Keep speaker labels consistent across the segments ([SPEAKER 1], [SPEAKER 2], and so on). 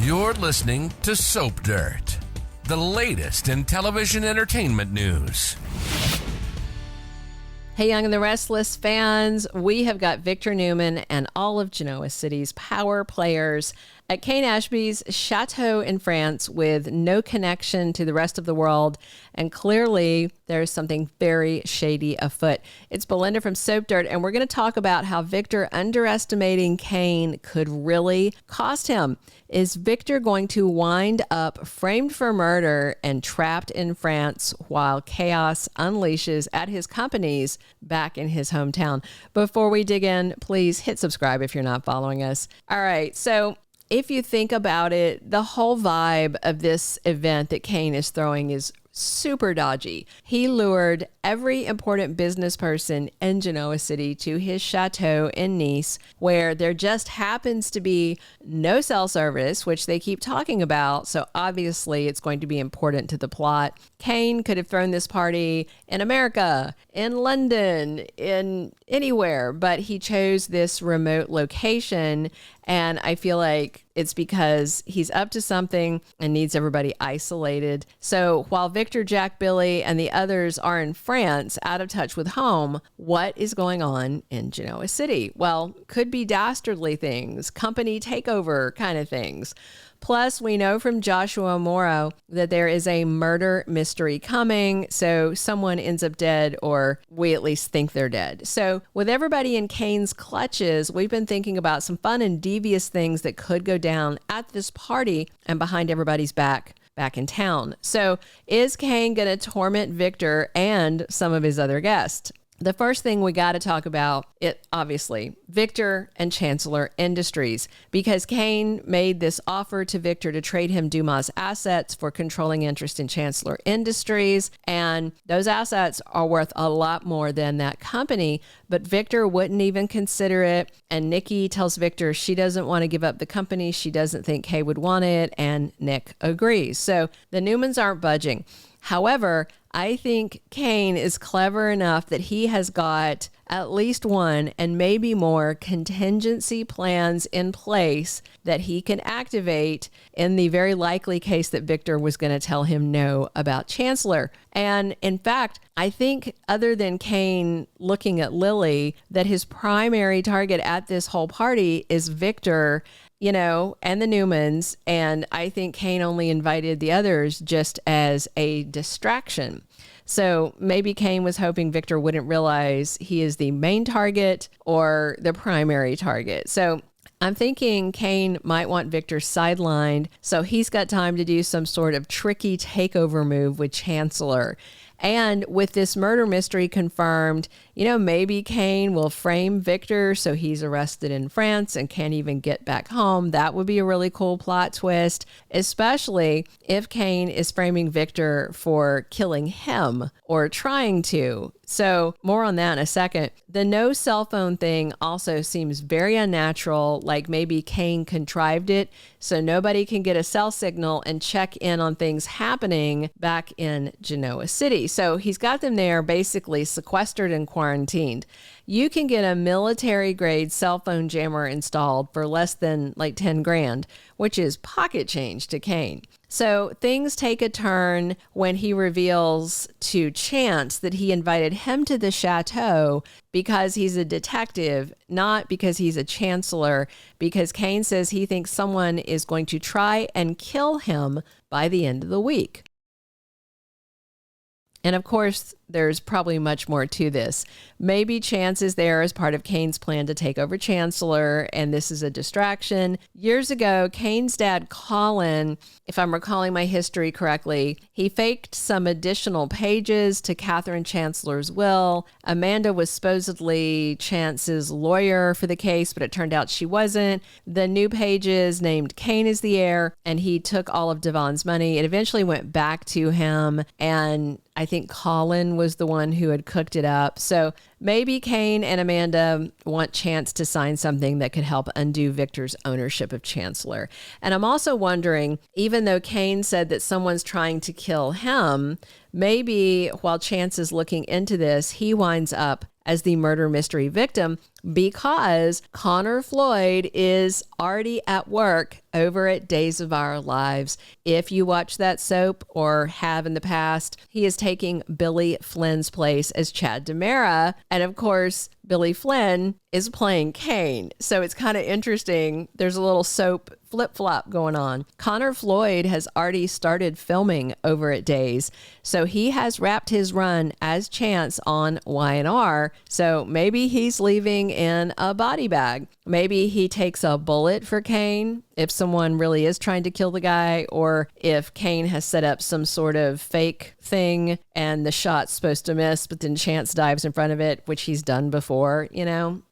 [SPEAKER 1] You're listening to Soap Dirt, the latest in television entertainment news.
[SPEAKER 2] Hey, Young and the Restless fans, we have got Victor Newman and all of Genoa City's power players at Cane Ashby's Chateau in France with no connection to the rest of the world. And clearly, there's something very shady afoot. It's Belinda from Soap Dirt, and we're going to talk about how Victor underestimating Cane could really cost him. Is Victor going to wind up framed for murder and trapped in France while chaos unleashes at his companies back in his hometown? Before we dig in, please hit subscribe if you're not following us. All right, so if you think about it, the whole vibe of this event that Cane is throwing is super dodgy. He lured every important business person in Genoa City to his chateau in Nice, where there just happens to be no cell service, which they keep talking about. So obviously it's going to be important to the plot. Cane could have thrown this party in America, in London, in anywhere, but he chose this remote location. And I feel like it's because he's up to something and needs everybody isolated. So while Victor, Jack, Billy, and the others are in France, out of touch with home, what is going on in Genoa City? Well, could be dastardly things, company takeover kind of things. Plus, we know from Joshua Morrow that there is a murder mystery coming, so someone ends up dead, or we at least think they're dead. So with everybody in Cane's clutches, we've been thinking about some fun and devious things that could go down at this party and behind everybody's back in town. So is Cane going to torment Victor and some of his other guests? The first thing we got to talk about, obviously, Victor and Chancellor Industries, because Cane made this offer to Victor to trade him Dumas' assets for controlling interest in Chancellor Industries, and those assets are worth a lot more than that company, but Victor wouldn't even consider it, and Nikki tells Victor she doesn't want to give up the company, she doesn't think Kay would want it, and Nick agrees. So the Newmans aren't budging. However, I think Cane is clever enough that he has got at least one and maybe more contingency plans in place that he can activate in the very likely case that Victor was going to tell him no about Chancellor. And in fact, I think other than Cane looking at Lily, that his primary target at this whole party is Victor, you know, and the Newmans. And I think Cane only invited the others just as a distraction. So maybe Cane was hoping Victor wouldn't realize he is the main target or the primary target. So I'm thinking Cane might want Victor sidelined, so he's got time to do some sort of tricky takeover move with Chancellor. And with this murder mystery confirmed, you know, maybe Cane will frame Victor so he's arrested in France and can't even get back home. That would be a really cool plot twist, especially if Cane is framing Victor for killing him or trying to. So more on that in a second. The no cell phone thing also seems very unnatural, like maybe Cane contrived it so nobody can get a cell signal and check in on things happening back in Genoa City. So he's got them there basically sequestered and quarantined. You can get a military grade cell phone jammer installed for less than like 10 grand, which is pocket change to Cane. So things take a turn when he reveals to Chance that he invited him to the chateau because he's a detective, not because he's a chancellor, because Cane says he thinks someone is going to try and kill him by the end of the week. And of course, there's probably much more to this. Maybe Chance is there as part of Cane's plan to take over Chancellor, and this is a distraction. Years ago, Cane's dad, Colin, if I'm recalling my history correctly, he faked some additional pages to Catherine Chancellor's will. Amanda was supposedly Chance's lawyer for the case, but it turned out she wasn't. The new pages named Cane as the heir, and he took all of Devon's money. It eventually went back to him, and I think Colin was the one who had cooked it up. So maybe Cane and Amanda want Chance to sign something that could help undo Victor's ownership of Chancellor. And I'm also wondering, even though Cane said that someone's trying to kill him, maybe while Chance is looking into this, he winds up as the murder mystery victim because Connor Floyd is already at work over at Days of Our Lives. If you watch that soap or have in the past, he is taking Billy Flynn's place as Chad DiMera. And of course, Billy Flynn is playing Cane. So it's kind of interesting. There's a little soap flip-flop going on. Connor Floyd has already started filming over at Days. So he has wrapped his run as Chance on Y&R. So maybe he's leaving in a body bag. Maybe he takes a bullet for Cane if someone really is trying to kill the guy, or if Cane has set up some sort of fake thing and the shot's supposed to miss, but then Chance dives in front of it, which he's done before, you know?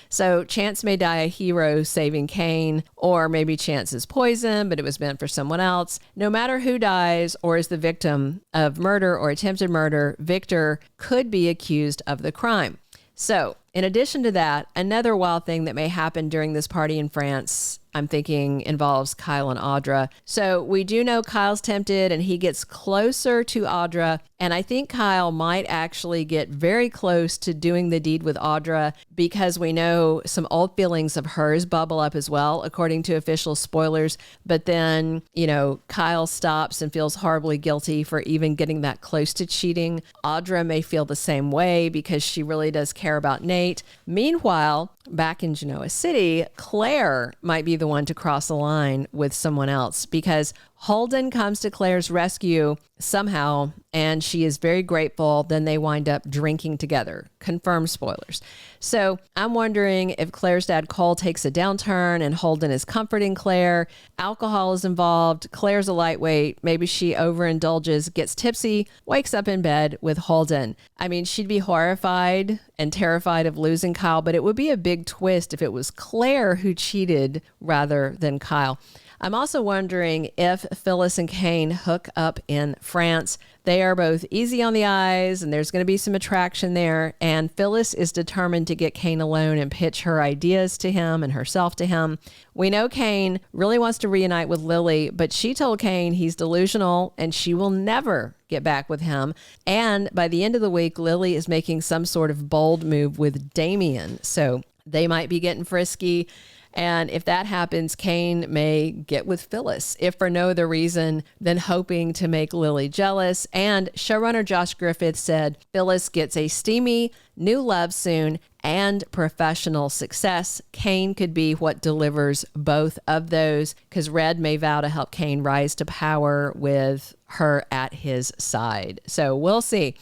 [SPEAKER 2] So Chance may die a hero saving Cane, or maybe Chance is poisoned, but it was meant for someone else. No matter who dies or is the victim of murder or attempted murder, Victor could be accused of the crime. So in addition to that, another wild thing that may happen during this party in France, I'm thinking involves Kyle and Audra. So we do know Kyle's tempted and he gets closer to Audra. And I think Kyle might actually get very close to doing the deed with Audra because we know some old feelings of hers bubble up as well, according to official spoilers. But then, you know, Kyle stops and feels horribly guilty for even getting that close to cheating. Audra may feel the same way because she really does care about Nate. Meanwhile, back in Genoa City, Claire might be the one to cross the line with someone else because Holden comes to Claire's rescue somehow, and she is very grateful. Then they wind up drinking together. Confirmed spoilers. So I'm wondering if Claire's dad Cole takes a downturn and Holden is comforting Claire. Alcohol is involved. Claire's a lightweight. Maybe she overindulges, gets tipsy, wakes up in bed with Holden. I mean, she'd be horrified and terrified of losing Kyle, but it would be a big twist if it was Claire who cheated rather than Kyle. I'm also wondering if Phyllis and Cane hook up in France. They are both easy on the eyes, and there's going to be some attraction there. And Phyllis is determined to get Cane alone and pitch her ideas to him and herself to him. We know Cane really wants to reunite with Lily, but she told Cane he's delusional and she will never get back with him. And by the end of the week, Lily is making some sort of bold move with Damien. So they might be getting frisky. And if that happens, Cane may get with Phyllis, if for no other reason than hoping to make Lily jealous. And showrunner Josh Griffith said Phyllis gets a steamy new love soon and professional success. Cane could be what delivers both of those, because Red may vow to help Cane rise to power with her at his side. So we'll see.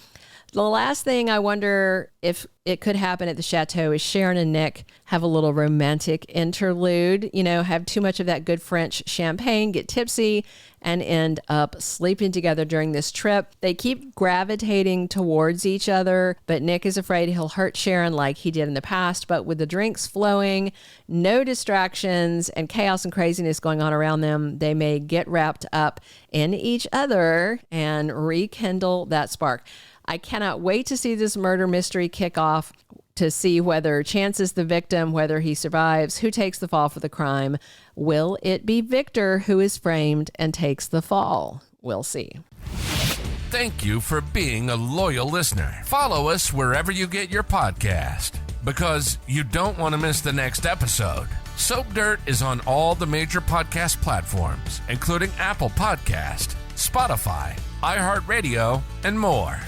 [SPEAKER 2] The last thing I wonder if it could happen at the Chateau is Sharon and Nick have a little romantic interlude, you know, have too much of that good French champagne, get tipsy, and end up sleeping together during this trip. They keep gravitating towards each other, but Nick is afraid he'll hurt Sharon like he did in the past. But with the drinks flowing, no distractions, and chaos and craziness going on around them, they may get wrapped up in each other and rekindle that spark. I cannot wait to see this murder mystery kick off, to see whether Chance is the victim, whether he survives, who takes the fall for the crime. Will it be Victor who is framed and takes the fall? We'll see.
[SPEAKER 1] Thank you for being a loyal listener. Follow us wherever you get your podcast, because you don't want to miss the next episode. Soap Dirt is on all the major podcast platforms, including Apple Podcast, Spotify, iHeartRadio, and more.